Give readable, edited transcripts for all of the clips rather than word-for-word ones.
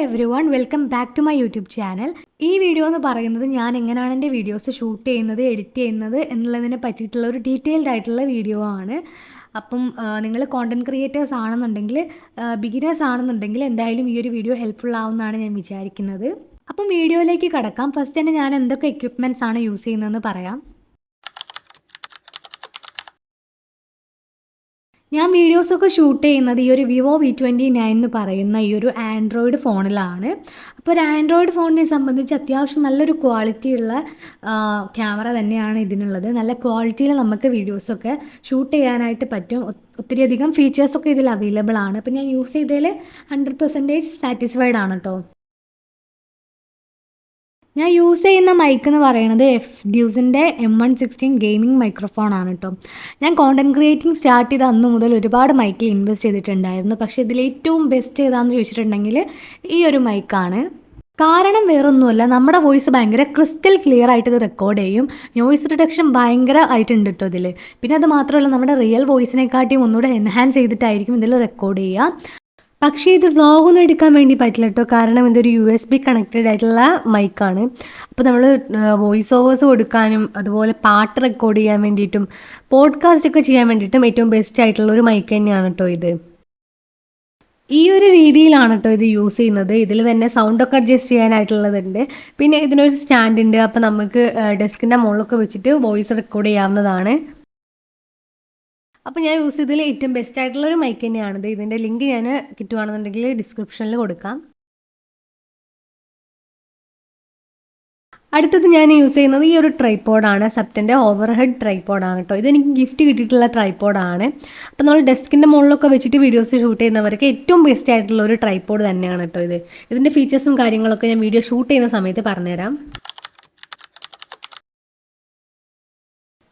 Every one welcome back to my YouTube channel. ഈ video എന്ന് പറയുന്നത് ഞാൻ എങ്ങനെയാണ് എൻ്റെ വീഡിയോസ് ഷൂട്ട് ചെയ്യുന്നത്, എഡിറ്റ് ചെയ്യുന്നത് എന്നുള്ളതിനെ പറ്റിയിട്ടുള്ള ഒരു ഡീറ്റെയിൽഡ് ആയിട്ടുള്ള വീഡിയോ ആണ്. അപ്പം നിങ്ങൾ കോണ്ടൻറ് ക്രിയേറ്റേഴ്സ് ആണെന്നുണ്ടെങ്കിൽ, ബിഗിനേഴ്സ് ആണെന്നുണ്ടെങ്കിൽ എന്തായാലും ഈ ഒരു വീഡിയോ ഹെൽപ്ഫുൾ ആവുമെന്നാണ് ഞാൻ വിചാരിക്കുന്നത്. അപ്പം വീഡിയോയിലേക്ക് കടക്കാം. ഫസ്റ്റ് തന്നെ ഞാൻ എന്തൊക്കെ എക്യുപ്മെൻറ്റ്സ് ആണ് യൂസ് ചെയ്യുന്നതെന്ന് പറയാം. ഞാൻ വീഡിയോസൊക്കെ ഷൂട്ട് ചെയ്യുന്നത് ഈ ഒരു വിവോ V29 എന്ന് പറയുന്ന ഈ ഒരു ആൻഡ്രോയിഡ് ഫോണിലാണ്. അപ്പോൾ ഒരു ആൻഡ്രോയിഡ് ഫോണിനെ സംബന്ധിച്ച് അത്യാവശ്യം നല്ലൊരു ക്വാളിറ്റിയുള്ള ക്യാമറ തന്നെയാണ് ഇതിനുള്ളത്. നല്ല ക്വാളിറ്റിയിൽ നമുക്ക് വീഡിയോസൊക്കെ ഷൂട്ട് ചെയ്യാനായിട്ട് പറ്റും. ഒത്തിരിയധികം ഫീച്ചേഴ്സൊക്കെ ഇതിൽ അവൈലബിൾ ആണ്. അപ്പോൾ ഞാൻ യൂസ് ചെയ്തതിൽ 100% സാറ്റിസ്ഫൈഡ് ആണ് കേട്ടോ. ഞാൻ യൂസ് ചെയ്യുന്ന മൈക്ക് എന്ന് പറയുന്നത് FDUSൻ്റെ M116 ഗെയിമിംഗ് മൈക്രോഫോൺ ആണ് കേട്ടോ. ഞാൻ കോണ്ടൻറ് ക്രിയേറ്റിംഗ് സ്റ്റാർട്ട് ചെയ്ത അന്ന് മുതൽ ഒരുപാട് മൈക്കിൽ ഇൻവെസ്റ്റ് ചെയ്തിട്ടുണ്ടായിരുന്നു. പക്ഷേ ഇതിൽ ഏറ്റവും ബെസ്റ്റ് ഏതാണെന്ന് ചോദിച്ചിട്ടുണ്ടെങ്കിൽ ഈ ഒരു മൈക്കാണ്. കാരണം വേറൊന്നുമല്ല, നമ്മുടെ വോയിസ് ഭയങ്കര ക്രിസ്റ്റൽ ക്ലിയർ ആയിട്ട് ഇത് റെക്കോർഡ് ചെയ്യും. നോയിസ് റിഡക്ഷൻ ഭയങ്കര ആയിട്ടുണ്ട് കേട്ടോ ഇതിൽ. പിന്നെ അത് മാത്രമല്ല, നമ്മുടെ റിയൽ വോയിസിനെക്കാട്ടിയും ഒന്നുകൂടെ എൻഹാൻസ് ചെയ്തിട്ടായിരിക്കും ഇതിൽ റെക്കോർഡ് ചെയ്യുക. പക്ഷേ ഇത് വ്ളോഗൊന്നും എടുക്കാൻ വേണ്ടി പറ്റില്ല കേട്ടോ. കാരണം ഇതൊരു USB കണക്റ്റഡ് ആയിട്ടുള്ള മൈക്കാണ്. അപ്പോൾ നമ്മൾ വോയിസ് ഓവേഴ്സ് കൊടുക്കാനും അതുപോലെ പാട്ട് റെക്കോർഡ് ചെയ്യാൻ വേണ്ടിയിട്ടും പോഡ്കാസ്റ്റ് ഒക്കെ ചെയ്യാൻ വേണ്ടിയിട്ടും ഏറ്റവും ബെസ്റ്റ് ആയിട്ടുള്ള ഒരു മൈക്ക് തന്നെയാണ് കേട്ടോ ഇത്. ഈ ഒരു രീതിയിലാണ് കേട്ടോ ഇത് യൂസ് ചെയ്യുന്നത്. ഇതിൽ തന്നെ സൗണ്ടൊക്കെ അഡ്ജസ്റ്റ് ചെയ്യാനായിട്ടുള്ളതുണ്ട്. പിന്നെ ഇതിനൊരു സ്റ്റാൻഡ് ഉണ്ട്. അപ്പോൾ നമുക്ക് ഡെസ്കിൻ്റെ മുകളിലൊക്കെ വെച്ചിട്ട് വോയിസ് റെക്കോർഡ് ചെയ്യാവുന്നതാണ്. അപ്പോൾ ഞാൻ യൂസ് ചെയ്തതിൽ ഏറ്റവും ബെസ്റ്റ് ആയിട്ടുള്ളൊരു മൈക്ക് തന്നെയാണിത്. ഇതിൻ്റെ ലിങ്ക് ഞാൻ കിട്ടുകയാണെന്നുണ്ടെങ്കിൽ ഡിസ്ക്രിപ്ഷനിൽ കൊടുക്കാം. അടുത്തത് ഞാൻ യൂസ് ചെയ്യുന്നത് ഈ ഒരു ട്രൈപോഡാണ്. സെപ്റ്റൻ്റെ ഓവർഹെഡ് ട്രൈപോഡാണ് കേട്ടോ. ഇതെനിക്ക് ഗിഫ്റ്റ് കിട്ടിയിട്ടുള്ള ട്രൈപോഡാണ്. അപ്പോൾ നമ്മൾ ഡെസ്കിൻ്റെ മുകളിലൊക്കെ വെച്ചിട്ട് വീഡിയോസ് ഷൂട്ട് ചെയ്യുന്നവർക്ക് ഏറ്റവും ബെസ്റ്റ് ആയിട്ടുള്ള ഒരു ട്രൈപോഡ് തന്നെയാണ് കേട്ടോ ഇത്. ഇതിൻ്റെ ഫീച്ചേഴ്സും കാര്യങ്ങളൊക്കെ ഞാൻ വീഡിയോ ഷൂട്ട് ചെയ്യുന്ന സമയത്ത് പറഞ്ഞുതരാം.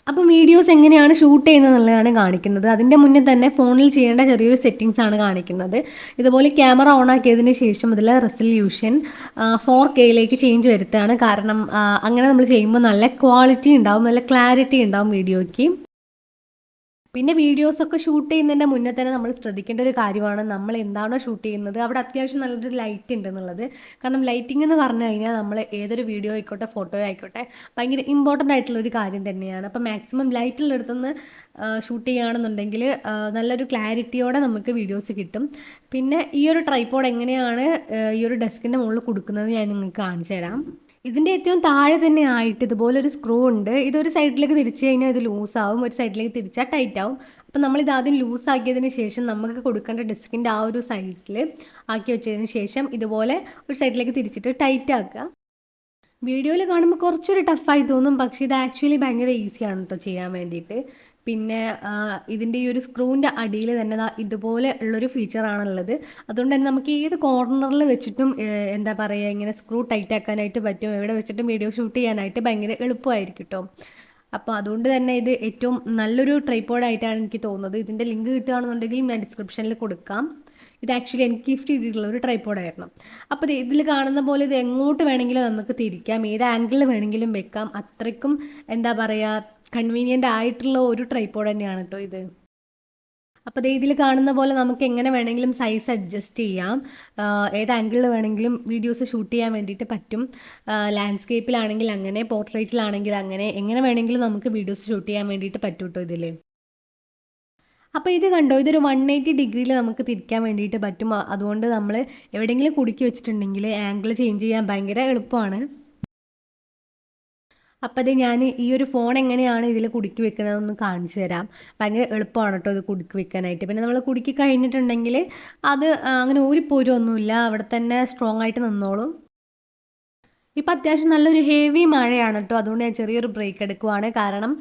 അപ്പം വീഡിയോസ് എങ്ങനെയാണ് ഷൂട്ട് ചെയ്യുന്നത് എന്നുള്ളതാണ് കാണിക്കുന്നത്. അതിൻ്റെ മുന്നേ തന്നെ ഫോണിൽ ചെയ്യേണ്ട ചെറിയൊരു സെറ്റിങ്സ് ആണ് കാണിക്കുന്നത്. ഇതുപോലെ ക്യാമറ ഓൺ ആക്കിയതിന് ശേഷം ഇതിൽ റെസല്യൂഷൻ 4Kയിലേക്ക് ചേഞ്ച് വരുത്തുകയാണ്. കാരണം അങ്ങനെ നമ്മൾ ചെയ്യുമ്പോൾ നല്ല ക്വാളിറ്റി ഉണ്ടാവും, നല്ല ക്ലാരിറ്റി ഉണ്ടാവും വീഡിയോയ്ക്ക്. പിന്നെ വീഡിയോസൊക്കെ ഷൂട്ട് ചെയ്യുന്നതിൻ്റെ മുന്നേ തന്നെ നമ്മൾ ശ്രദ്ധിക്കേണ്ട ഒരു കാര്യമാണ്, നമ്മൾ എന്താണോ ഷൂട്ട് ചെയ്യുന്നത് അവിടെ അത്യാവശ്യം നല്ലൊരു ലൈറ്റ് ഉണ്ടെന്നുള്ളത്. കാരണം ലൈറ്റിംഗ് എന്ന് പറഞ്ഞു കഴിഞ്ഞാൽ നമ്മൾ ഏതൊരു വീഡിയോ ആയിക്കോട്ടെ ഫോട്ടോ ആയിക്കോട്ടെ ഭയങ്കര ഇമ്പോർട്ടൻ്റ് ആയിട്ടുള്ളൊരു കാര്യം തന്നെയാണ്. അപ്പോൾ മാക്സിമം ലൈറ്റിലെടുത്തുനിന്ന് ഷൂട്ട് ചെയ്യുകയാണെന്നുണ്ടെങ്കിൽ നല്ലൊരു ക്ലാരിറ്റിയോടെ നമുക്ക് വീഡിയോസ് കിട്ടും. പിന്നെ ഈ ഒരു ട്രൈപോഡ് എങ്ങനെയാണ് ഈ ഒരു ഡെസ്കിൻ്റെ മുകളിൽ കൊടുക്കുന്നത് ഞാൻ നിങ്ങൾക്ക് കാണിച്ചു തരാം. ഇതിൻ്റെ ഏറ്റവും താഴെ തന്നെ ആയിട്ട് ഇതുപോലൊരു സ്ക്രൂ ഉണ്ട്. ഇതൊരു സൈഡിലേക്ക് തിരിച്ചു കഴിഞ്ഞാൽ ഇത് ലൂസാവും, ഒരു സൈഡിലേക്ക് തിരിച്ചാൽ ടൈറ്റ് ആവും. അപ്പോൾ നമ്മളിത് ആദ്യം ലൂസ് ആക്കിയതിന് ശേഷം നമുക്ക് കൊടുക്കേണ്ട ഡെസ്കിൻ്റെ ആ ഒരു സൈസിൽ ആക്കി വെച്ചതിന് ശേഷം ഇതുപോലെ ഒരു സൈഡിലേക്ക് തിരിച്ചിട്ട് ടൈറ്റ് ആക്കുക. വീഡിയോയിൽ കാണുമ്പോൾ കുറച്ചൊരു ടഫായി തോന്നും, പക്ഷേ ഇത് ആക്ച്വലി ഭയങ്കര ഈസിയാണ് കേട്ടോ ചെയ്യാൻ വേണ്ടിയിട്ട്. പിന്നെ ഇതിൻ്റെ ഈ ഒരു സ്ക്രൂവിൻ്റെ അടിയിൽ തന്നെ ഇതുപോലെ ഉള്ളൊരു ഫീച്ചറാണുള്ളത്. അതുകൊണ്ട് തന്നെ നമുക്ക് ഏത് കോർണറിൽ വെച്ചിട്ടും എന്താ പറയുക, ഇങ്ങനെ സ്ക്രൂ ടൈറ്റ് ആക്കാനായിട്ട് പറ്റും. എവിടെ വെച്ചിട്ടും വീഡിയോ ഷൂട്ട് ചെയ്യാനായിട്ട് ഭയങ്കര എളുപ്പമായിരിക്കും കേട്ടോ. അപ്പോൾ അതുകൊണ്ട് തന്നെ ഇത് ഏറ്റവും നല്ലൊരു ട്രൈപോഡായിട്ടാണ് എനിക്ക് തോന്നുന്നത്. ഇതിൻ്റെ ലിങ്ക് കിട്ടുകയാണെന്നുണ്ടെങ്കിൽ ഞാൻ ഡിസ്ക്രിപ്ഷനിൽ കൊടുക്കാം. ഇത് ആക്ച്വലി എനിക്ക് ഗിഫ്റ്റ് ചെയ്തിട്ടുള്ള ഒരു ട്രൈപോഡായിരുന്നു. അപ്പോൾ ഇതിൽ കാണുന്ന പോലെ ഇത് എങ്ങോട്ട് വേണമെങ്കിലും നമുക്ക് തിരിക്കാം, ഏത് ആംഗിളിൽ വേണമെങ്കിലും വെക്കാം. അത്രയ്ക്കും എന്താ പറയുക കൺവീനിയൻ്റ് ആയിട്ടുള്ള ഒരു ട്രൈപോഡ് തന്നെയാണ് കേട്ടോ ഇത്. അപ്പോൾ ഇതിൽ കാണുന്ന പോലെ നമുക്ക് എങ്ങനെ വേണമെങ്കിലും സൈസ് അഡ്ജസ്റ്റ് ചെയ്യാം. ഏത് ആംഗിളിൽ വേണമെങ്കിലും വീഡിയോസ് ഷൂട്ട് ചെയ്യാൻ വേണ്ടിയിട്ട് പറ്റും. ലാൻഡ്സ്കേപ്പിലാണെങ്കിൽ അങ്ങനെ, പോർട്രേറ്റിലാണെങ്കിൽ അങ്ങനെ, എങ്ങനെ വേണമെങ്കിലും നമുക്ക് വീഡിയോസ് ഷൂട്ട് ചെയ്യാൻ വേണ്ടിയിട്ട് പറ്റും കേട്ടോ ഇതിൽ. അപ്പോൾ ഇത് കണ്ടോ, ഇതൊരു 180 ഡിഗ്രിയിൽ നമുക്ക് തിരിക്കാൻ വേണ്ടിയിട്ട് പറ്റും. അതുകൊണ്ട് നമ്മൾ എവിടെയെങ്കിലും കുടുക്കി വെച്ചിട്ടുണ്ടെങ്കിൽ ആംഗിൾ ചേഞ്ച് ചെയ്യാൻ ഭയങ്കര എളുപ്പമാണ്. അപ്പോൾ ഞാൻ ഈ ഒരു ഫോൺ എങ്ങനെയാണ് ഇതിൽ കുടുക്കി വെക്കുന്നതെന്ന് കാണിച്ചു തരാം. ഭയങ്കര എളുപ്പമാണ് കേട്ടോ ഇത് കുടുക്കി വെക്കാനായിട്ട്. പിന്നെ നമ്മൾ കുടുക്കി കഴിഞ്ഞിട്ടുണ്ടെങ്കിൽ അത് അങ്ങനെ ഊരിപ്പോരൊന്നുമില്ല, അവിടെ തന്നെ സ്ട്രോങ് ആയിട്ട് നിന്നോളും. ഇപ്പം അത്യാവശ്യം നല്ലൊരു ഹെവി മഴയാണ് കേട്ടോ. അതുകൊണ്ട് ഞാൻ ചെറിയൊരു ബ്രേക്ക് എടുക്കുവാണ്. കാരണം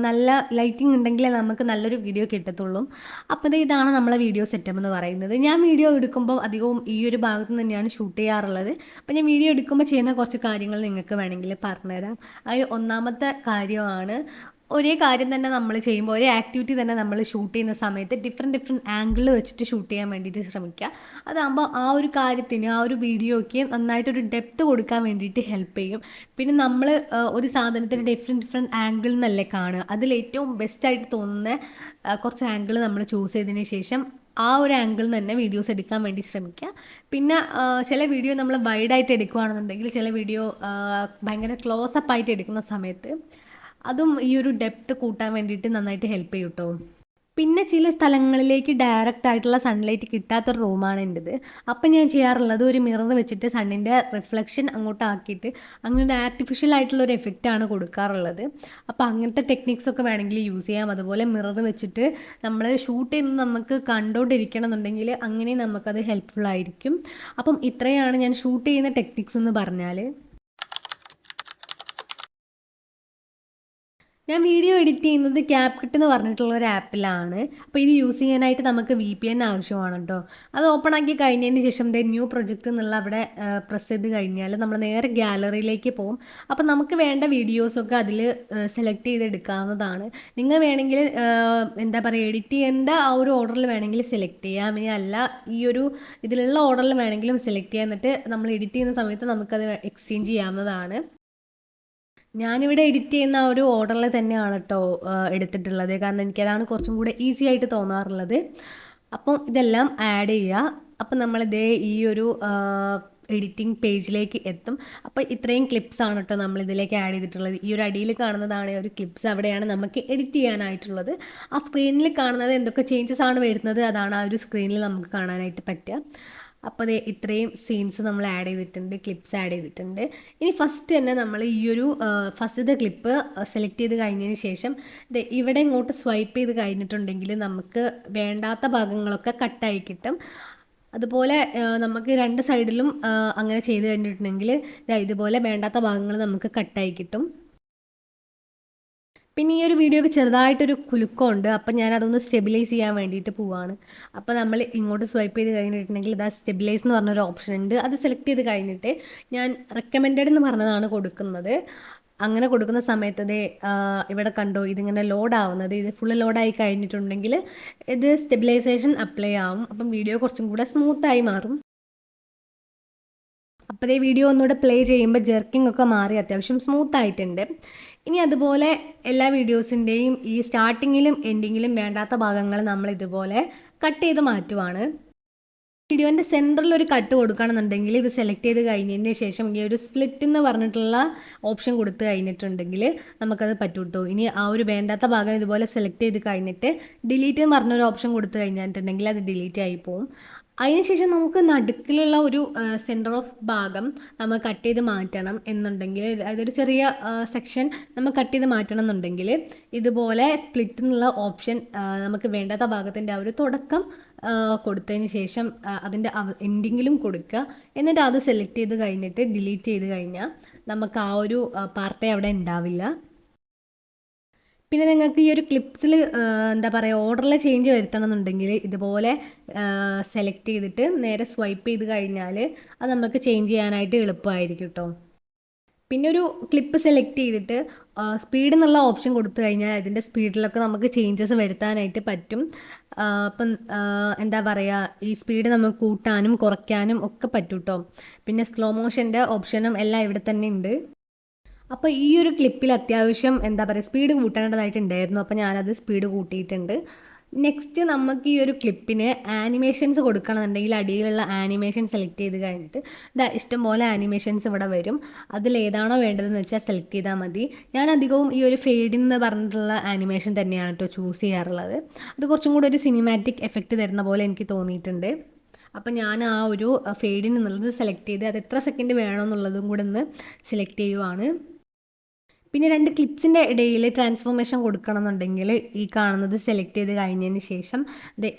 നല്ല ലൈറ്റിംഗ് ഉണ്ടെങ്കിലേ നമുക്ക് നല്ലൊരു വീഡിയോ കിട്ടത്തുള്ളൂ. അപ്പോൾ ഇതാണ് നമ്മളെ വീഡിയോ സെറ്റപ്പ് എന്ന് പറയുന്നത്. ഞാൻ വീഡിയോ എടുക്കുമ്പോൾ അധികവും ഈ ഒരു ഭാഗത്ത് തന്നെയാണ് ഷൂട്ട് ചെയ്യാറുള്ളത്. അപ്പോൾ ഞാൻ വീഡിയോ എടുക്കുമ്പോൾ ചെയ്യുന്ന കുറച്ച് കാര്യങ്ങൾ നിങ്ങൾക്ക് വേണമെങ്കിൽ പറഞ്ഞുതരാം. അതിൽ ഒന്നാമത്തെ കാര്യമാണ്, ഒരേ കാര്യം തന്നെ നമ്മൾ ചെയ്യുമ്പോൾ, ഒരേ ആക്ടിവിറ്റി തന്നെ നമ്മൾ ഷൂട്ട് ചെയ്യുന്ന സമയത്ത് ഡിഫറെൻറ്റ് ആംഗിളിൽ വെച്ചിട്ട് ഷൂട്ട് ചെയ്യാൻ വേണ്ടിയിട്ട് ശ്രമിക്കുക. അതാകുമ്പോൾ ആ ഒരു കാര്യത്തിന്, ആ ഒരു വീഡിയോയ്ക്ക് നന്നായിട്ടൊരു ഡെപ്ത് കൊടുക്കാൻ വേണ്ടിയിട്ട് ഹെൽപ്പ് ചെയ്യും. പിന്നെ നമ്മൾ ഒരു സാധനത്തിന് ഡിഫറെൻറ്റ് ആംഗിളിൽ നിന്നല്ലേ കാണുക. അതിലേറ്റവും ബെസ്റ്റായിട്ട് തോന്നുന്ന കുറച്ച് ആംഗിൾ നമ്മൾ ചൂസ് ചെയ്തതിന് ശേഷം ആ ഒരു ആംഗിളിൽ തന്നെ വീഡിയോസ് എടുക്കാൻ വേണ്ടി ശ്രമിക്കുക. പിന്നെ ചില വീഡിയോ നമ്മൾ വൈഡായിട്ട് എടുക്കുകയാണെന്നുണ്ടെങ്കിൽ ചില വീഡിയോ ഭയങ്കര ക്ലോസപ്പ് ആയിട്ട് എടുക്കുന്ന സമയത്ത് അതും ഈ ഒരു ഡെപ്ത് കൂട്ടാൻ വേണ്ടിയിട്ട് നന്നായിട്ട് ഹെൽപ്പ് ചെയ്യും കേട്ടോ. പിന്നെ ചില സ്ഥലങ്ങളിലേക്ക് ഡയറക്റ്റ് ആയിട്ടുള്ള സൺലൈറ്റ് കിട്ടാത്തൊരു റൂമാണ് എൻ്റെത്. അപ്പം ഞാൻ ചെയ്യാറുള്ളത് ഒരു മിറർ വെച്ചിട്ട് സണ്ണിൻ്റെ റിഫ്ലക്ഷൻ അങ്ങോട്ട് ആക്കിയിട്ട് അങ്ങനെ ആർട്ടിഫിഷ്യൽ ആയിട്ടുള്ള ഒരു എഫക്റ്റാണ് കൊടുക്കാറുള്ളത്. അപ്പോൾ അങ്ങനത്തെ ടെക്നിക്സ് ഒക്കെ വേണമെങ്കിൽ യൂസ് ചെയ്യാം. അതുപോലെ മിറർ വെച്ചിട്ട് നമ്മൾ ഷൂട്ട് ചെയ്യുന്നത് നമുക്ക് കണ്ടുകൊണ്ടിരിക്കണം എന്നുണ്ടെങ്കിൽ അങ്ങനെ നമുക്കത് ഹെൽപ്ഫുൾ ആയിരിക്കും. അപ്പം ഇത്രയാണ് ഞാൻ ഷൂട്ട് ചെയ്യുന്ന ടെക്നിക്സ് എന്ന് പറഞ്ഞാൽ. ഞാൻ വീഡിയോ എഡിറ്റ് ചെയ്യുന്നത് ക്യാപ്കട്ട് എന്ന് പറഞ്ഞിട്ടുള്ള ഒരു ആപ്പിലാണ്. അപ്പോൾ ഇത് യൂസ് ചെയ്യാനായിട്ട് നമുക്ക് VPN ആവശ്യമാണ് കേട്ടോ. അത് ഓപ്പൺ ആക്കി കഴിഞ്ഞതിന് ശേഷം ന്യൂ പ്രൊജക്റ്റ് എന്നുള്ള അവിടെ പ്രസ് ചെയ്ത് കഴിഞ്ഞാൽ നമ്മൾ നേരെ ഗാലറിയിലേക്ക് പോകും. അപ്പോൾ നമുക്ക് വേണ്ട വീഡിയോസൊക്കെ അതിൽ സെലക്ട് ചെയ്തെടുക്കാവുന്നതാണ്. നിങ്ങൾ വേണമെങ്കിൽ എന്താ പറയുക, എഡിറ്റ് ചെയ്യേണ്ട ആ ഒരു ഓർഡറിൽ വേണമെങ്കിൽ സെലക്ട് ചെയ്യാം. ഇനി അല്ല ഈ ഒരു ഇതിലുള്ള ഓർഡറിൽ വേണമെങ്കിലും സെലക്ട് ചെയ്യാം. എന്നിട്ട് നമ്മൾ എഡിറ്റ് ചെയ്യുന്ന സമയത്ത് നമുക്കത് എക്സ്ചേഞ്ച് ചെയ്യാവുന്നതാണ്. ഞാനിവിടെ എഡിറ്റ് ചെയ്യുന്ന ആ ഒരു ഓർഡറിൽ തന്നെയാണ് കേട്ടോ എടുത്തിട്ടുള്ളത്. കാരണം എനിക്കതാണ് കുറച്ചും കൂടെ ഈസി ആയിട്ട് തോന്നാറുള്ളത്. അപ്പം ഇതെല്ലാം ആഡ് ചെയ്യുക. അപ്പം നമ്മളിതേ ഈ ഒരു എഡിറ്റിംഗ് പേജിലേക്ക് എത്തും. അപ്പോൾ ഇത്രയും ക്ലിപ്സാണ് കേട്ടോ നമ്മളിതിലേക്ക് ആഡ് ചെയ്തിട്ടുള്ളത്. ഈ ഒരു അടിയിൽ കാണുന്നതാണ് ഒരു ക്ലിപ്സ്. അവിടെയാണ് നമുക്ക് എഡിറ്റ് ചെയ്യാനായിട്ടുള്ളത്. ആ സ്ക്രീനിൽ കാണുന്നത് എന്തൊക്കെ ചേഞ്ചസ് ആണ് വരുന്നത് അതാണ് ആ ഒരു സ്ക്രീനിൽ നമുക്ക് കാണാനായിട്ട് പറ്റുക. അപ്പോൾ അത് ഇത്രയും സീൻസ് നമ്മൾ ആഡ് ചെയ്തിട്ടുണ്ട്, ക്ലിപ്സ് ആഡ് ചെയ്തിട്ടുണ്ട്. ഇനി ഫസ്റ്റ് തന്നെ നമ്മൾ ഈ ഒരു ഫസ്റ്റത്തെ ക്ലിപ്പ് സെലക്ട് ചെയ്ത് കഴിഞ്ഞതിന് ശേഷം ഇവിടെ ഇങ്ങോട്ട് സ്വൈപ്പ് ചെയ്ത് കഴിഞ്ഞിട്ടുണ്ടെങ്കിൽ നമുക്ക് വേണ്ടാത്ത ഭാഗങ്ങളൊക്കെ കട്ടായി കിട്ടും. അതുപോലെ നമുക്ക് രണ്ട് സൈഡിലും അങ്ങനെ ചെയ്ത് കഴിഞ്ഞിട്ടുണ്ടെങ്കിൽ ഇതുപോലെ വേണ്ടാത്ത ഭാഗങ്ങൾ നമുക്ക് കട്ടായി കിട്ടും. പിന്നെ ഈ ഒരു വീഡിയോക്ക് ചെറുതായിട്ടൊരു കുലുക്കമുണ്ട്. അപ്പം ഞാനതൊന്ന് സ്റ്റെബിലൈസ് ചെയ്യാൻ വേണ്ടിയിട്ട് പോവാണ്. അപ്പോൾ നമ്മൾ ഇങ്ങോട്ട് സ്വൈപ്പ് ചെയ്ത് കഴിഞ്ഞിട്ടുണ്ടെങ്കിൽ ഇതാ സ്റ്റെബിലൈസ് എന്ന് പറഞ്ഞൊരു ഓപ്ഷൻ ഉണ്ട്. അത് സെലക്ട് ചെയ്ത് കഴിഞ്ഞിട്ട് ഞാൻ റെക്കമെൻഡഡ് എന്ന് പറഞ്ഞതാണ് കൊടുക്കുന്നത്. അങ്ങനെ കൊടുക്കുന്ന സമയത്ത് ഇവിടെ കണ്ടോ ഇതിങ്ങനെ ലോഡ് ആവുന്നത്. ഇത് ഫുള്ള് ലോഡായി കഴിഞ്ഞിട്ടുണ്ടെങ്കിൽ ഇത് സ്റ്റെബിലൈസേഷൻ അപ്ലൈ ആവും. അപ്പം വീഡിയോ കുറച്ചും കൂടെ സ്മൂത്തായി മാറും. അപ്പോൾ വീഡിയോ ഒന്നുകൂടെ പ്ലേ ചെയ്യുമ്പോൾ ജെർക്കിംഗ് ഒക്കെ മാറി അത്യാവശ്യം സ്മൂത്ത് ആയിട്ടുണ്ട്. ഇനി അതുപോലെ എല്ലാ വീഡിയോസിൻ്റെയും ഈ സ്റ്റാർട്ടിങ്ങിലും എൻഡിങ്ങിലും വേണ്ടാത്ത ഭാഗങ്ങൾ നമ്മൾ ഇതുപോലെ കട്ട് ചെയ്ത് മാറ്റുവാണ്. വീഡിയോൻ്റെ സെൻറ്ററിൽ ഒരു കട്ട് കൊടുക്കുകയാണെന്നുണ്ടെങ്കിൽ ഇത് സെലക്ട് ചെയ്ത് കഴിഞ്ഞതിന് ശേഷം ഈ ഒരു സ്പ്ലിറ്റ് എന്ന് പറഞ്ഞിട്ടുള്ള ഓപ്ഷൻ കൊടുത്ത് കഴിഞ്ഞിട്ടുണ്ടെങ്കിൽ നമുക്കത് പറ്റും കേട്ടോ. ഇനി ആ ഒരു വേണ്ടാത്ത ഭാഗം ഇതുപോലെ സെലക്ട് ചെയ്ത് കഴിഞ്ഞിട്ട് ഡിലീറ്റ് എന്ന് പറഞ്ഞൊരു ഓപ്ഷൻ കൊടുത്ത് കഴിഞ്ഞിട്ടുണ്ടെങ്കിൽ അത് ഡിലീറ്റ് ആയി പോകും. അതിനുശേഷം നമുക്ക് നടുക്കിലുള്ള ഒരു സെൻറ്റർ ഓഫ് ഭാഗം നമ്മൾ കട്ട് ചെയ്ത് മാറ്റണം എന്നുണ്ടെങ്കിൽ, അതൊരു ചെറിയ സെക്ഷൻ നമ്മൾ കട്ട് ചെയ്ത് മാറ്റണം എന്നുണ്ടെങ്കിൽ ഇതുപോലെ സ്പ്ലിറ്റ് എന്നുള്ള ഓപ്ഷൻ നമുക്ക് വേണ്ടാത്ത ഭാഗത്തിൻ്റെ ആ ഒരു തുടക്കം കൊടുത്തതിന് ശേഷം അതിൻ്റെ എൻഡിങ്ങിലും കൊടുക്കുക. എന്നിട്ട് അത് സെലക്ട് ചെയ്ത് കഴിഞ്ഞിട്ട് ഡിലീറ്റ് ചെയ്ത് കഴിഞ്ഞാൽ നമുക്ക് ആ ഒരു പാർട്ടേ അവിടെ ഉണ്ടാവില്ല. പിന്നെ നിങ്ങൾക്ക് ഈ ഒരു ക്ലിപ്സിൽ എന്താ പറയുക ഓർഡറിൽ ചേഞ്ച് വരുത്തണം എന്നുണ്ടെങ്കിൽ ഇതുപോലെ സെലക്ട് ചെയ്തിട്ട് നേരെ സ്വൈപ്പ് ചെയ്ത് കഴിഞ്ഞാൽ അത് നമുക്ക് ചേഞ്ച് ചെയ്യാനായിട്ട് എളുപ്പമായിരിക്കും കേട്ടോ. പിന്നെ ഒരു ക്ലിപ്പ് സെലക്ട് ചെയ്തിട്ട് സ്പീഡ് എന്നുള്ള ഓപ്ഷൻ കൊടുത്തു കഴിഞ്ഞാൽ ഇതിൻ്റെ സ്പീഡിലൊക്കെ നമുക്ക് ചേഞ്ചസ് വരുത്താനായിട്ട് പറ്റും. അപ്പം എന്താ പറയുക ഈ സ്പീഡ് നമുക്ക് കൂട്ടാനും കുറയ്ക്കാനും ഒക്കെ പറ്റും കേട്ടോ. പിന്നെ സ്ലോ മോഷൻ്റെ ഓപ്ഷനും എല്ലാം ഇവിടെ തന്നെ ഉണ്ട്. അപ്പോൾ ഈ ഒരു ക്ലിപ്പിൽ അത്യാവശ്യം എന്താ പറയുക സ്പീഡ് കൂട്ടേണ്ടതായിട്ടുണ്ടായിരുന്നു. അപ്പോൾ ഞാനത് സ്പീഡ് കൂട്ടിയിട്ടുണ്ട്. നെക്സ്റ്റ് നമുക്ക് ഈ ഒരു ക്ലിപ്പിന് ആനിമേഷൻസ് കൊടുക്കണമെന്നുണ്ടെങ്കിൽ അടിയിലുള്ള ആനിമേഷൻ സെലക്ട് ചെയ്ത് കഴിഞ്ഞിട്ട് ഇഷ്ടംപോലെ ആനിമേഷൻസ് ഇവിടെ വരും. അതിലേതാണോ വേണ്ടതെന്ന് വെച്ചാൽ സെലക്ട് ചെയ്താൽ മതി. ഞാൻ അധികവും ഈ ഒരു ഫെയ്ഡിൻ എന്ന് പറഞ്ഞിട്ടുള്ള ആനിമേഷൻ തന്നെയാണ് കേട്ടോ ചൂസ് ചെയ്യാറുള്ളത്. അത് കുറച്ചും കൂടി ഒരു സിനിമാറ്റിക് എഫക്റ്റ് തരുന്ന പോലെ എനിക്ക് തോന്നിയിട്ടുണ്ട്. അപ്പം ഞാൻ ആ ഒരു ഫെയ്ഡിൻ എന്നുള്ളത് സെലക്ട് ചെയ്ത് അത് എത്ര സെക്കൻഡ് വേണമെന്നുള്ളതും കൂടെ ഒന്ന് സെലക്ട് ചെയ്യുവാണ്. പിന്നെ രണ്ട് ക്ലിപ്സിൻ്റെ ഇടയിൽ ട്രാൻസ്ഫോർമേഷൻ കൊടുക്കണം എന്നുണ്ടെങ്കിൽ ഈ കാണുന്നത് സെലക്ട് ചെയ്ത് കഴിഞ്ഞതിന് ശേഷം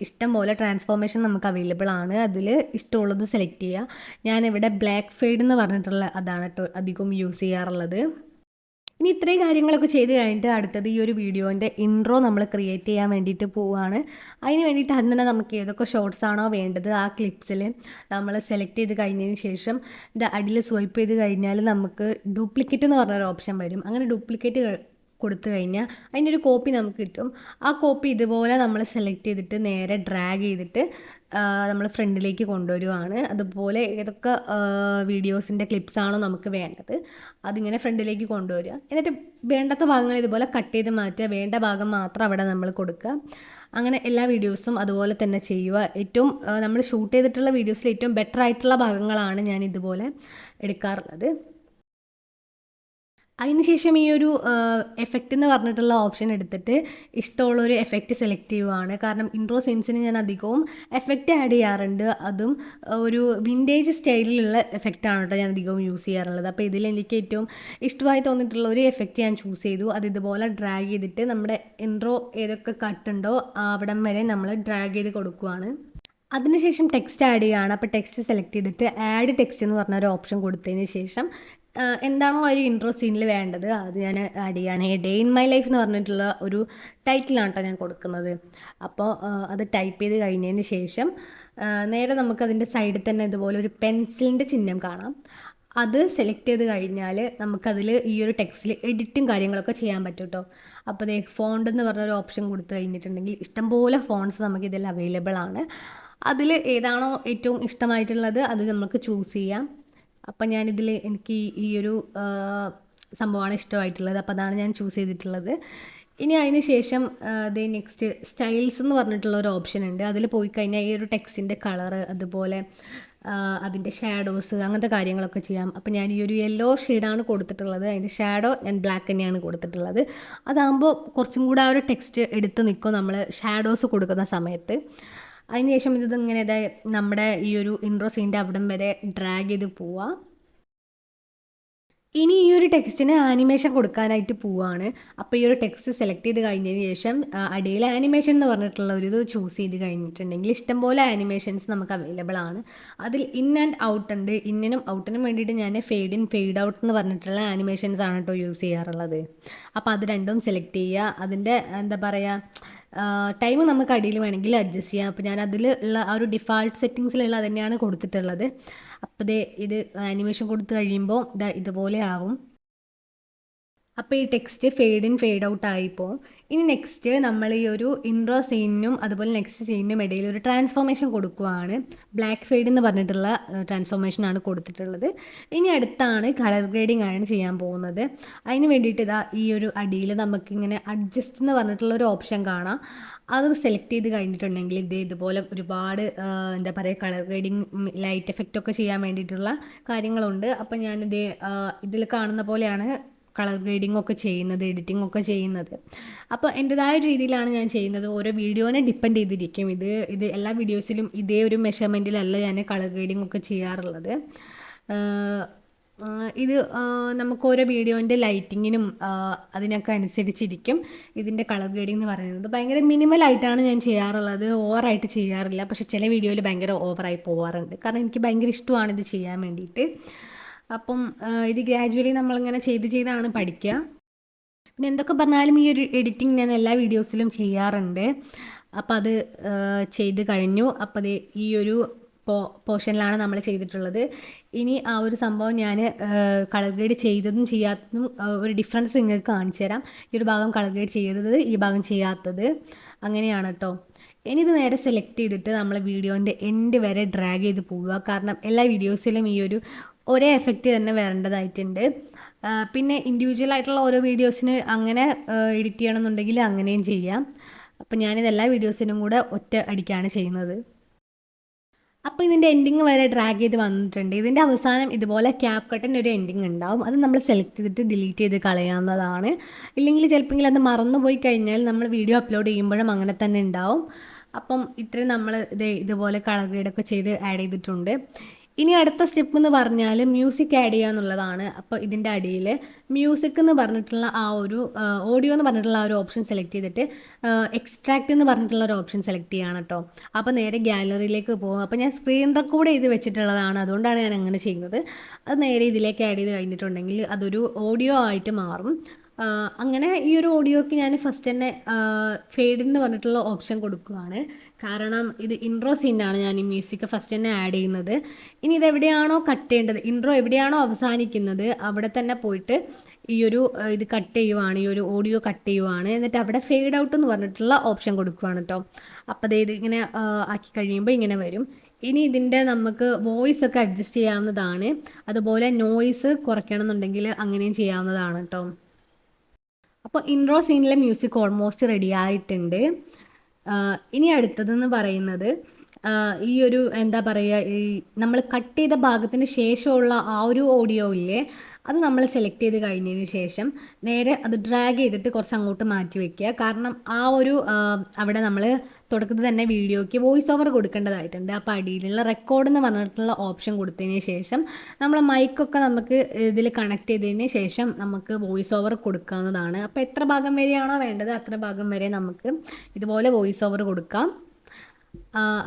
ഇഷ്ടം പോലെ ട്രാൻസ്ഫോർമേഷൻ നമുക്ക് അവൈലബിൾ ആണ്. അതിൽ ഇഷ്ടമുള്ളത് സെലക്ട് ചെയ്യുക. ഞാനിവിടെ ബ്ലാക്ക് ഫെയ്ഡ് എന്ന് പറഞ്ഞിട്ടുള്ള അതാണ് കേട്ടോ അധികം യൂസ് ചെയ്യാറുള്ളത്. ഇനി ഇത്രയും കാര്യങ്ങളൊക്കെ ചെയ്ത് കഴിഞ്ഞിട്ട് അടുത്തത് ഈ ഒരു വീഡിയോൻ്റെ ഇൻട്രോ നമ്മൾ ക്രിയേറ്റ് ചെയ്യാൻ വേണ്ടിയിട്ട് പോവുകയാണ്. അതിന് വേണ്ടിയിട്ട് അതിന് തന്നെ നമുക്ക് ഏതൊക്കെ ഷോർട്സ് ആണോ വേണ്ടത് ആ ക്ലിപ്സിൽ നമ്മൾ സെലക്ട് ചെയ്ത് കഴിഞ്ഞതിന് ശേഷം ഇത് അടിയിൽ സ്വൈപ്പ് ചെയ്ത് കഴിഞ്ഞാൽ നമുക്ക് ഡ്യൂപ്ലിക്കേറ്റ് എന്ന് പറഞ്ഞൊരു ഓപ്ഷൻ വരും. അങ്ങനെ ഡ്യൂപ്ലിക്കേറ്റ് കൊടുത്തു കഴിഞ്ഞാൽ അതിൻ്റെ ഒരു കോപ്പി നമുക്ക് കിട്ടും. ആ കോപ്പി ഇതുപോലെ നമ്മൾ സെലക്ട് ചെയ്തിട്ട് നേരെ ഡ്രാഗ് ചെയ്തിട്ട് നമ്മൾ ഫ്രണ്ടിലേക്ക് കൊണ്ടുവരുവാണ്. അതുപോലെ ഏതൊക്കെ വീഡിയോസിൻ്റെ ക്ലിപ്സാണോ നമുക്ക് വേണ്ടത് അതിങ്ങനെ ഫ്രണ്ടിലേക്ക് കൊണ്ടുവരിക. എന്നിട്ട് വേണ്ടാത്ത ഭാഗങ്ങൾ ഇതുപോലെ കട്ട് ചെയ്ത് മാറ്റുക. വേണ്ട ഭാഗം മാത്രം അവിടെ നമ്മൾ കൊടുക്കുക. അങ്ങനെ എല്ലാ വീഡിയോസും അതുപോലെ തന്നെ ചെയ്യുക. ഏറ്റവും നമ്മൾ ഷൂട്ട് ചെയ്തിട്ടുള്ള വീഡിയോസിൽ ഏറ്റവും ബെറ്റർ ആയിട്ടുള്ള ഭാഗങ്ങളാണ് ഞാൻ ഇതുപോലെ എടുക്കാറുള്ളത്. അതിനുശേഷം ഈ ഒരു എഫക്റ്റ് എന്ന് പറഞ്ഞിട്ടുള്ള ഓപ്ഷൻ എടുത്തിട്ട് ഇഷ്ടമുള്ളൊരു എഫക്റ്റ് സെലക്ട് ചെയ്യുവാണ്. കാരണം ഇൻട്രോ സീൻസിന് ഞാൻ അധികവും എഫക്റ്റ് ആഡ് ചെയ്യാറുണ്ട്. അതും ഒരു വിൻറ്റേജ് സ്റ്റൈലിലുള്ള എഫക്റ്റാണ് കേട്ടോ ഞാൻ അധികവും യൂസ് ചെയ്യാറുള്ളത്. അപ്പോൾ ഇതിൽ എനിക്ക് ഏറ്റവും ഇഷ്ടമായി തോന്നിയിട്ടുള്ള ഒരു എഫക്റ്റ് ഞാൻ ചൂസ് ചെയ്തു. അത് ഇതുപോലെ ഡ്രാഗ് ചെയ്തിട്ട് നമ്മുടെ ഇൻട്രോ ഏതൊക്കെ കട്ടുണ്ടോ അവിടം വരെ നമ്മൾ ഡ്രാഗ് ചെയ്ത് കൊടുക്കുവാണ്. അതിനുശേഷം ടെക്സ്റ്റ് ആഡ് ചെയ്യുകയാണ്. അപ്പോൾ ടെക്സ്റ്റ് സെലക്ട് ചെയ്തിട്ട് ആഡ് ടെക്സ്റ്റ് എന്ന് പറഞ്ഞ ഒരു ഓപ്ഷൻ കൊടുത്തതിന് ശേഷം എന്താണോ ഒരു ഇൻട്രോ സീനിൽ വേണ്ടത് അത് ഞാൻ ആഡ് ചെയ്യുകയാണ്. ഡേ ഇൻ മൈ ലൈഫ് എന്ന് പറഞ്ഞിട്ടുള്ള ഒരു ടൈറ്റിലാണ് കേട്ടോ ഞാൻ കൊടുക്കുന്നത്. അപ്പോൾ അത് ടൈപ്പ് ചെയ്ത് കഴിഞ്ഞതിന് ശേഷം നേരെ നമുക്കതിൻ്റെ സൈഡിൽ തന്നെ ഇതുപോലെ ഒരു പെൻസിലിൻ്റെ ചിഹ്നം കാണാം. അത് സെലക്ട് ചെയ്ത് കഴിഞ്ഞാൽ നമുക്കതിൽ ഈ ഒരു ടെക്സ്റ്റിൽ എഡിറ്റും കാര്യങ്ങളൊക്കെ ചെയ്യാൻ പറ്റും കേട്ടോ. അപ്പോൾ ദേ ഫോണ്ട് എന്ന് പറഞ്ഞൊരു ഓപ്ഷൻ കൊടുത്തു കഴിഞ്ഞിട്ടുണ്ടെങ്കിൽ ഇഷ്ടംപോലെ ഫോൺസ് നമുക്ക് ഇതിൽ അവൈലബിൾ ആണ്. അതിൽ ഏതാണോ ഏറ്റവും ഇഷ്ടമായിട്ടുള്ളത് അത് നമുക്ക് ചൂസ് ചെയ്യാം. അപ്പം ഞാനിതിൽ എനിക്ക് ഈ ഒരു സംഭവമാണ് ഇഷ്ടമായിട്ടുള്ളത്. അപ്പോൾ അതാണ് ഞാൻ ചൂസ് ചെയ്തിട്ടുള്ളത്. ഇനി അതിന് ശേഷം നെക്സ്റ്റ് സ്റ്റൈൽസ് എന്ന് പറഞ്ഞിട്ടുള്ള ഒരു ഓപ്ഷൻ ഉണ്ട്. അതിൽ പോയി കഴിഞ്ഞാൽ ഈ ഒരു ടെക്സ്റ്റിൻ്റെ കളറ് അതുപോലെ അതിൻ്റെ ഷാഡോസ് അങ്ങനത്തെ കാര്യങ്ങളൊക്കെ ചെയ്യാം. അപ്പോൾ ഞാൻ ഈ ഒരു യെല്ലോ ഷെയ്ഡാണ് കൊടുത്തിട്ടുള്ളത്. അതിൻ്റെ ഷാഡോ ഞാൻ ബ്ലാക്ക് തന്നെയാണ് കൊടുത്തിട്ടുള്ളത്. അതാകുമ്പോൾ കുറച്ചും കൂടെ ആ ഒരു ടെക്സ്റ്റ് എടുത്ത് നിൽക്കും നമ്മൾ ഷാഡോസ് കൊടുക്കുന്ന സമയത്ത്. അതിനുശേഷം ഇതിങ്ങനെ നമ്മുടെ ഈ ഒരു ഇൻട്രോ സീൻ്റെ അവിടം വരെ ഡ്രാഗ് ചെയ്ത് പോവുക. ഇനി ഈ ഒരു ടെക്സ്റ്റിന് ആനിമേഷൻ കൊടുക്കാനായിട്ട് പോവാണ്. അപ്പോൾ ഈ ഒരു ടെക്സ്റ്റ് സെലക്ട് ചെയ്ത് കഴിഞ്ഞതിന് ശേഷം അടിയിൽ ആനിമേഷൻ എന്ന് പറഞ്ഞിട്ടുള്ള ഒരു ഇത് ചൂസ് ചെയ്ത് കഴിഞ്ഞിട്ടുണ്ടെങ്കിൽ ഇഷ്ടംപോലെ ആനിമേഷൻസ് നമുക്ക് അവൈലബിൾ ആണ്. അതിൽ ഇൻ ആൻഡ് ഔട്ട് ഉണ്ട്. ഇന്നിനും ഔട്ടിനും വേണ്ടിയിട്ട് ഞാൻ ഫെയ്ഡ് ഇൻ ഫെയ്ഡ് ഔട്ട് എന്ന് പറഞ്ഞിട്ടുള്ള ആനിമേഷൻസ് ആണ് കേട്ടോ യൂസ് ചെയ്യാറുള്ളത്. അപ്പോൾ അത് രണ്ടും സെലക്ട് ചെയ്യുക. അതിൻ്റെ എന്താ പറയുക ടൈം നമുക്ക് അടിയിൽ വേണമെങ്കിൽ അഡ്ജസ്റ്റ് ചെയ്യാം. അപ്പോൾ ഞാൻ അതിൽ ഉള്ള ആ ഒരു ഡിഫാൾട്ട് സെറ്റിങ്സിലുള്ള അത് തന്നെയാണ് കൊടുത്തിട്ടുള്ളത്. അപ്പോൾ ഇത് ആനിമേഷൻ കൊടുത്തു കഴിയുമ്പോൾ ഇതുപോലെ ആവും. അപ്പോൾ ഈ text fade in fade out ആയിപ്പോൾ ഇനി നെക്സ്റ്റ് നമ്മൾ ഈ ഒരു ഇൻട്രോ സീനിനും അതുപോലെ നെക്സ്റ്റ് സീനിനും ഇടയിൽ ഒരു ട്രാൻസ്ഫോർമേഷൻ കൊടുക്കുകയാണ്. ബ്ലാക്ക് ഫെയ്ഡ് എന്ന് പറഞ്ഞിട്ടുള്ള ട്രാൻസ്ഫോർമേഷൻ ആണ് കൊടുത്തിട്ടുള്ളത്. ഇനി അടുത്താണ് കളർ ഗ്രേഡിംഗ് ആണ് ചെയ്യാൻ പോകുന്നത്. അതിന് വേണ്ടിയിട്ട് ഈ ഒരു അടിയിൽ നമുക്കിങ്ങനെ അഡ്ജസ്റ്റ് എന്ന് പറഞ്ഞിട്ടുള്ള ഒരു ഓപ്ഷൻ കാണാം. അത് സെലക്ട് ചെയ്ത് കഴിഞ്ഞിട്ടുണ്ടെങ്കിൽ ഇതുപോലെ ഒരുപാട് എന്താ പറയുക കളർ ഗ്രേഡിങ് ലൈറ്റ് എഫക്റ്റ് ഒക്കെ ചെയ്യാൻ വേണ്ടിയിട്ടുള്ള കാര്യങ്ങളുണ്ട്. അപ്പം ഞാനിത് ഇതിൽ കാണുന്ന പോലെയാണ് കളർ ഗ്രേഡിംഗ് ഒക്കെ ചെയ്യുന്നത്, എഡിറ്റിംഗ് ഒക്കെ ചെയ്യുന്നത്. അപ്പോൾ എൻ്റെതായ രീതിയിലാണ് ഞാൻ ചെയ്യുന്നത്. ഓരോ വീഡിയോനെ ഡിപ്പെൻഡ് ചെയ്തിരിക്കും. ഇത് എല്ലാ വീഡിയോസിലും ഇതേ ഒരു മെഷർമെൻറ്റിലല്ല ഞാൻ കളർ ഗ്രേഡിംഗ് ഒക്കെ ചെയ്യാറുള്ളത്. ഇത് നമുക്ക് ഓരോ വീഡിയോൻ്റെ ലൈറ്റിങ്ങിനും അതിനൊക്കെ അനുസരിച്ചിരിക്കും ഇതിൻ്റെ കളർ ഗ്രേഡിംഗ് എന്ന് പറയുന്നത്. ഭയങ്കര മിനിമലായിട്ടാണ് ഞാൻ ചെയ്യാറുള്ളത്, ഓവറായിട്ട് ചെയ്യാറില്ല. പക്ഷേ ചില വീഡിയോയിൽ ഭയങ്കര ഓവറായി പോകാറുണ്ട്. കാരണം എനിക്ക് ഭയങ്കര ഇഷ്ടമാണ് ഇത് ചെയ്യാൻ വേണ്ടിയിട്ട്. അപ്പം ഇത് ഗ്രാജുവലി നമ്മളിങ്ങനെ ചെയ്താണ് പഠിക്കുക. പിന്നെ എന്തൊക്കെ പറഞ്ഞാലും ഈ ഒരു എഡിറ്റിംഗ് ഞാൻ എല്ലാ വീഡിയോസിലും ചെയ്യാറുണ്ട്. അപ്പോൾ അത് ചെയ്ത് കഴിഞ്ഞു. അപ്പോൾ അത് ഈ ഒരു പോർഷനിലാണ് നമ്മൾ ചെയ്തിട്ടുള്ളത്. ഇനി ആ ഒരു സംഭവം ഞാൻ കളർ ഗ്രേഡ് ചെയ്തതും ചെയ്യാത്തതും ഒരു ഡിഫറൻസ് നിങ്ങൾക്ക് കാണിച്ചു തരാം. ഈ ഒരു ഭാഗം കളർ ഗ്രേഡ് ചെയ്തത്, ഈ ഭാഗം ചെയ്യാത്തത്, അങ്ങനെയാണ് കേട്ടോ. ഇനി ഇത് നേരെ സെലക്ട് ചെയ്തിട്ട് നമ്മൾ വീഡിയോൻ്റെ എൻഡ് വരെ ഡ്രാഗ് ചെയ്ത് പോവുക. കാരണം എല്ലാ വീഡിയോസിലും ഈ ഒരു ഒരേ എഫക്റ്റ് തന്നെ വരേണ്ടതായിട്ടുണ്ട്. പിന്നെ ഇൻഡിവിജ്വൽ ആയിട്ടുള്ള ഓരോ വീഡിയോസിന് അങ്ങനെ എഡിറ്റ് ചെയ്യണമെന്നുണ്ടെങ്കിൽ അങ്ങനെയും ചെയ്യാം. അപ്പം ഞാനിത് എല്ലാ വീഡിയോസിനും കൂടെ ഒറ്റ അടിക്കാണ് ചെയ്യുന്നത്. അപ്പോൾ ഇതിൻ്റെ എൻഡിങ് വരെ ഡ്രാഗ് ചെയ്ത് വന്നിട്ടുണ്ട്. ഇതിൻ്റെ അവസാനം ഇതുപോലെ ക്യാപ് കട്ടിൻ്റെ ഒരു എൻഡിങ് ഉണ്ടാവും. അത് നമ്മൾ സെലക്ട് ചെയ്തിട്ട് ഡിലീറ്റ് ചെയ്ത് കളയാവുന്നതാണ്. ഇല്ലെങ്കിൽ ചിലപ്പോൾ അത് മറന്നു പോയി കഴിഞ്ഞാൽ നമ്മൾ വീഡിയോ അപ്ലോഡ് ചെയ്യുമ്പോഴും അങ്ങനെ തന്നെ ഉണ്ടാവും. അപ്പം ഇത്രയും നമ്മൾ ഇതുപോലെ കളർ ഗ്രേഡൊക്കെ ചെയ്ത് ആഡ് ചെയ്തിട്ടുണ്ട്. ഇനി അടുത്ത സ്റ്റെപ്പ് എന്ന് പറഞ്ഞാൽ മ്യൂസിക് ആഡ് ചെയ്യുക എന്നുള്ളതാണ്. അപ്പോൾ ഇതിൻ്റെ അടിയിൽ മ്യൂസിക് എന്ന് പറഞ്ഞിട്ടുള്ള ആ ഒരു ഓഡിയോ എന്ന് പറഞ്ഞിട്ടുള്ള ആ ഒരു ഓപ്ഷൻ സെലക്ട് ചെയ്തിട്ട് എക്സ്ട്രാക്റ്റ് എന്ന് പറഞ്ഞിട്ടുള്ള ഒരു ഓപ്ഷൻ സെലക്ട് ചെയ്യണം കേട്ടോ. അപ്പോൾ നേരെ ഗാലറിയിലേക്ക് പോകും. അപ്പോൾ ഞാൻ സ്ക്രീൻ റെക്കോർഡ് ചെയ്ത് വെച്ചിട്ടുള്ളതാണ്, അതുകൊണ്ടാണ് ഞാൻ അങ്ങനെ ചെയ്യുന്നത്. അത് നേരെ ഇതിലേക്ക് ആഡ് ചെയ്ത് കഴിഞ്ഞിട്ടുണ്ടെങ്കിൽ അതൊരു ഓഡിയോ ആയിട്ട് മാറും. അങ്ങനെ ഈ ഒരു ഓഡിയോക്ക് ഞാൻ ഫസ്റ്റ് തന്നെ ഫേഡ് എന്ന് പറഞ്ഞിട്ടുള്ള ഓപ്ഷൻ കൊടുക്കുകയാണ്. കാരണം ഇത് ഇൻട്രോ സീനാണ് ഞാൻ ഈ മ്യൂസിക് ഫസ്റ്റ് തന്നെ ആഡ് ചെയ്യുന്നത്. ഇനി ഇത് എവിടെയാണോ കട്ട് ചെയ്യേണ്ടത്, ഇൻട്രോ എവിടെയാണോ അവസാനിക്കുന്നത് അവിടെ തന്നെ പോയിട്ട് ഈ ഒരു ഇത് കട്ട് ചെയ്യുവാണ്, ഈ ഒരു ഓഡിയോ കട്ട് ചെയ്യുവാണ്. എന്നിട്ട് അവിടെ ഫേഡ് ഔട്ട് എന്ന് പറഞ്ഞിട്ടുള്ള ഓപ്ഷൻ കൊടുക്കുകയാണ് കേട്ടോ. അപ്പോൾ അത് ഇങ്ങനെ ആക്കി കഴിയുമ്പോൾ ഇങ്ങനെ വരും. ഇനി ഇതിൻ്റെ നമുക്ക് വോയിസ് ഒക്കെ അഡ്ജസ്റ്റ് ചെയ്യാവുന്നതാണ്. അതുപോലെ നോയ്സ് കുറയ്ക്കണം എന്നുണ്ടെങ്കിൽ അങ്ങനെയും ചെയ്യാവുന്നതാണ് കേട്ടോ. അപ്പോൾ ഇൻട്രോ സീനിലെ മ്യൂസിക് ഓൾമോസ്റ്റ് റെഡി ആയിട്ടുണ്ട്. ഇനി അടുത്തതെന്ന് പറയുന്നത് ഈ ഒരു എന്താ പറയുക, ഈ നമ്മൾ കട്ട് ചെയ്ത ഭാഗത്തിന് ശേഷമുള്ള ആ ഒരു ഓഡിയോ ഇല്ലേ, അത് നമ്മൾ സെലക്ട് ചെയ്ത് കഴിഞ്ഞതിന് ശേഷം നേരെ അത് ഡ്രാഗ് ചെയ്തിട്ട് കുറച്ച് അങ്ങോട്ട് മാറ്റി വയ്ക്കുക. കാരണം ആ ഒരു അവിടെ നമ്മൾ തുടക്കത്തിൽ തന്നെ വീഡിയോയ്ക്ക് വോയിസ് ഓവർ കൊടുക്കേണ്ടതായിട്ടുണ്ട്. അപ്പോൾ അടിയിലുള്ള റെക്കോർഡ് എന്ന് പറഞ്ഞിട്ടുള്ള ഓപ്ഷൻ കൊടുത്തതിന് ശേഷം നമ്മൾ മൈക്കൊക്കെ നമുക്ക് ഇതിൽ കണക്ട് ചെയ്തതിന് ശേഷം നമുക്ക് വോയിസ് ഓവർ കൊടുക്കാവുന്നതാണ്. അപ്പോൾ എത്ര ഭാഗം വരെയാണോ വേണ്ടത് അത്ര ഭാഗം വരെ നമുക്ക് ഇതുപോലെ വോയിസ് ഓവർ കൊടുക്കാം.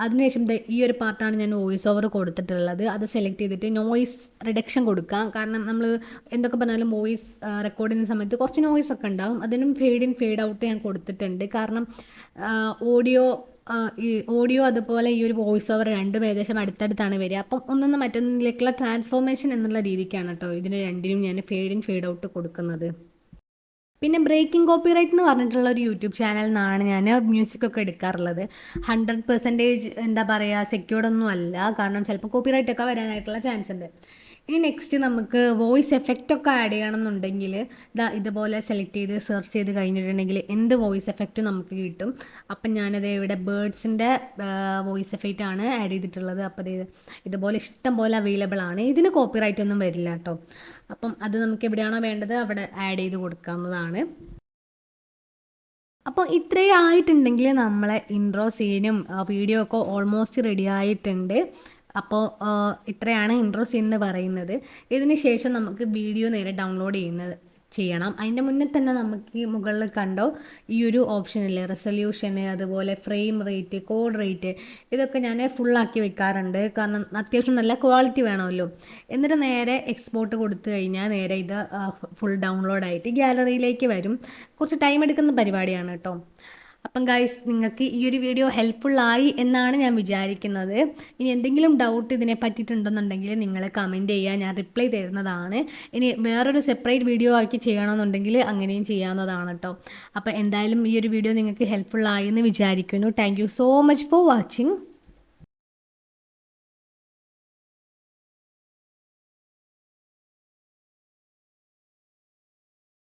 അതിനുശേഷം ഈ ഒരു പാർട്ടാണ് ഞാൻ വോയിസ് ഓവർ കൊടുത്തിട്ടുള്ളത്. അത് സെലക്ട് ചെയ്തിട്ട് നോയ്സ് റിഡക്ഷൻ കൊടുക്കാം. കാരണം നമ്മൾ എന്തൊക്കെ പറഞ്ഞാലും വോയിസ് റെക്കോർഡ് ചെയ്യുന്ന സമയത്ത് കുറച്ച് നോയ്സ് ഒക്കെ ഉണ്ടാകും. അതിനും ഫേഡ് ഇൻ ഫേഡ് ഔട്ട് ഞാൻ കൊടുത്തിട്ടുണ്ട്. കാരണം ഈ ഓഡിയോ അതുപോലെ ഈ ഒരു വോയിസ് ഓവർ രണ്ടും ഏകദേശം അടുത്തടുത്താണ് വരിക. അപ്പം ഒന്നൊന്ന് മറ്റൊന്നിലേക്കുള്ള ട്രാൻസ്ഫോർമേഷൻ എന്നുള്ള രീതിക്കാണ് കേട്ടോ ഇതിന് രണ്ടിനും ഞാൻ ഫേഡ് ഇൻ ഫേഡ് ഔട്ട് കൊടുക്കുന്നത്. പിന്നെ ബ്രേക്കിംഗ് കോപ്പിറൈറ്റ് എന്ന് പറഞ്ഞിട്ടുള്ള ഒരു യൂട്യൂബ് ചാനലിൽ നിന്നാണ് ഞാൻ മ്യൂസിക്കൊക്കെ എടുക്കാറുള്ളത്. 100% എന്താ പറയുക സെക്യൂർഡ് ഒന്നും അല്ല. കാരണം ചിലപ്പോൾ കോപ്പിറൈറ്റ് ഒക്കെ വരാനായിട്ടുള്ള ചാൻസ് ഉണ്ട്. ഇനി നെക്സ്റ്റ് നമുക്ക് വോയിസ് എഫക്റ്റ് ഒക്കെ ആഡ് ചെയ്യണമെന്നുണ്ടെങ്കിൽ ഇതുപോലെ സെലക്ട് ചെയ്ത് സെർച്ച് ചെയ്ത് കഴിഞ്ഞിട്ടുണ്ടെങ്കിൽ എന്ത് വോയിസ് എഫക്റ്റ് നമുക്ക് കിട്ടും. അപ്പം ഞാനത് ഇവിടെ ബേർഡ്സിൻ്റെ വോയിസ് എഫക്റ്റ് ആണ് ആഡ് ചെയ്തിട്ടുള്ളത്. അപ്പോൾ ഇതുപോലെ ഇഷ്ടം പോലെ അവൈലബിൾ ആണ്. ഇതിന് കോപ്പിറൈറ്റ് ഒന്നും വരില്ല കേട്ടോ. അപ്പം അത് നമുക്ക് എവിടെയാണോ വേണ്ടത് അവിടെ ആഡ് ചെയ്ത് കൊടുക്കാവുന്നതാണ്. അപ്പോൾ ഇത്രയും ആയിട്ടുണ്ടെങ്കിൽ നമ്മളെ ഇൻട്രോ സീനും വീഡിയോ ഒക്കെ ഓൾമോസ്റ്റ് റെഡി ആയിട്ടുണ്ട്. അപ്പോൾ ഇത്രയാണ് ഇൻട്രോ സീൻ എന്ന് പറയുന്നത്. ഇതിന് ശേഷം നമുക്ക് വീഡിയോ നേരെ ഡൗൺലോഡ് ചെയ്യണം. അതിൻ്റെ മുന്നേ തന്നെ നമുക്ക് ഈ മുകളിൽ കണ്ടോ ഈ ഒരു ഓപ്ഷനില്ലേ, റെസൊല്യൂഷന്, അതുപോലെ ഫ്രെയിം റേറ്റ്, കോഡ് റേറ്റ്, ഇതൊക്കെ ഞാൻ ഫുള്ളാക്കി വെക്കാറുണ്ട്. കാരണം അത്യാവശ്യം നല്ല ക്വാളിറ്റി വേണമല്ലോ. എന്നിട്ട് നേരെ എക്സ്പോർട്ട് കൊടുത്തു കഴിഞ്ഞാൽ നേരെ ഇത് ഫുൾ ഡൗൺലോഡായിട്ട് ഗ്യാലറിയിലേക്ക് വരും. കുറച്ച് ടൈം എടുക്കുന്ന പരിപാടിയാണ് കേട്ടോ. അപ്പം ഗൈസ്, നിങ്ങൾക്ക് ഈ ഒരു വീഡിയോ ഹെൽപ്ഫുള്ളായി എന്നാണ് ഞാൻ വിചാരിക്കുന്നത്. ഇനി എന്തെങ്കിലും ഡൗട്ട് ഇതിനെ പറ്റിയിട്ടുണ്ടെന്നുണ്ടെങ്കിൽ നിങ്ങൾ കമൻറ്റ് ചെയ്യുക, ഞാൻ റിപ്ലൈ തരുന്നതാണ്. ഇനി വേറൊരു സെപ്പറേറ്റ് വീഡിയോ ആക്കി ചെയ്യണമെന്നുണ്ടെങ്കിൽ അങ്ങനെയും ചെയ്യാവുന്നതാണ് കേട്ടോ. അപ്പോൾ എന്തായാലും ഈ ഒരു വീഡിയോ നിങ്ങൾക്ക് ഹെൽപ്ഫുള്ളായി എന്ന് വിചാരിക്കുന്നു. Thank you so much for watching.